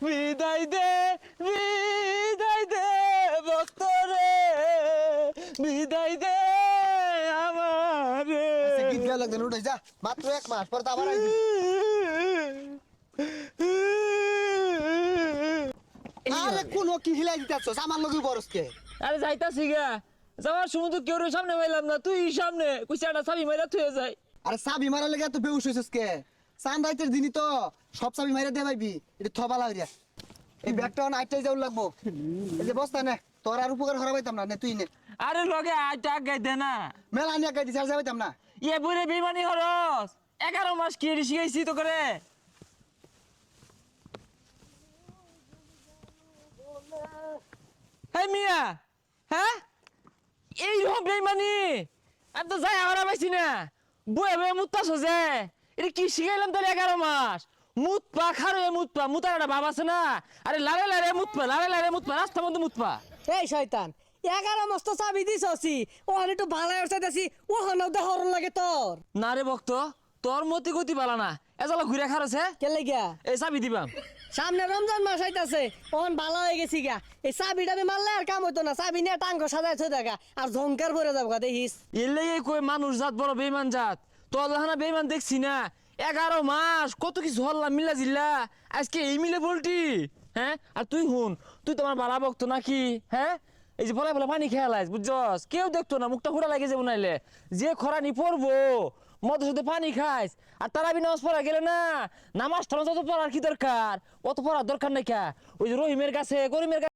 বিদায় দে বিদায় দে ভক্ত রে বিদায় দে আমারে গীত গাওয়া লাগবে উঠে যা মাত্র 1 মাস পর তো আবার আইবি আরে কোন কি হিলাই দিতাছস আমার লগে বরসকে আরে যাইতাছি গা যাওয়ার সময় তো কেউ সামনে পাইলাম না তুই সামনে কুইসাটা চাবি মাইরা থুয়ে যায় আরে চাবি মারা লাগে তো বেউস হইছস কে চান রাইতের দিনই তো সব চাবি মাইরা দে পাইবি এটা থবা লাগিয়া এই ব্যাগটা নাইটটাই যাও লাগবো এই যে বস্তা নে তোর আর উপকার করা পাইতাম না নে তুই নে আরে লগে আজ আগাই দে না মেলা আনিয়া গাই দিছ আর যাইতাম না ইয়ে বুড়ে বেমানি হরস 11 মাস কি শিখাইছি তো করে হে মিয়া হ্যাঁ এইরকম বেমানি আমি তো যাই হারা পাইছি না বয়ে বয়ে মুত্তা সোজে এটা কি শিখাইলাম তাহলে 11 মাস মুতপা খারে মুতপা মুতার একটা ভাব আছে না আরে লারে লারে মুতপা রাস্তার মধ্যে মুতপা এই শয়তান 11 মাস তো চাবি দিছছি ও একটু ভালো হচ্ছে দেখি ও হনাও দে হরন লাগে তোর না রে ভক্ত তোর মতি গতি পালা না এজালা ঘুরে খারছে কে লাগিয়া এই চাবি দিবাম সামনে রমজান মাস আইতাছে ওহন ভালো হয়ে গেছি গা এই চাবিটা মারলে আর কাম হইতো না চাবি নিয়ে টাঙ্গ সাজাই থই দেখা আর ঝংকার ভরে যাবো দেখিস এলে কই মানুষ জাত বড় বেইমান জাত তোর লাহানা বেইমান দেখছি না 11 মাস কত কিছু হল্লা মিলা জিল্লা আজকে এই মিলে বলটি হ্যাঁ আর তুই হুন তুই তোমার বালা ভক্ত নাকি হ্যাঁ এই যে বলা পানি খেয়ালাইস বুঝছস কেউ দেখতো না মুখটা ফুটা লাগে যে উনাইলে যে খরানি পড়বো মদের সাথে পানি খাইস আর তারাবি নামাজ পড়া গেলে না নামাজ টামাজ অত পড়ার কি দরকার অত পড়ার দরকার নাই কা ওই যে রহিমের কাছে করিমের কাছে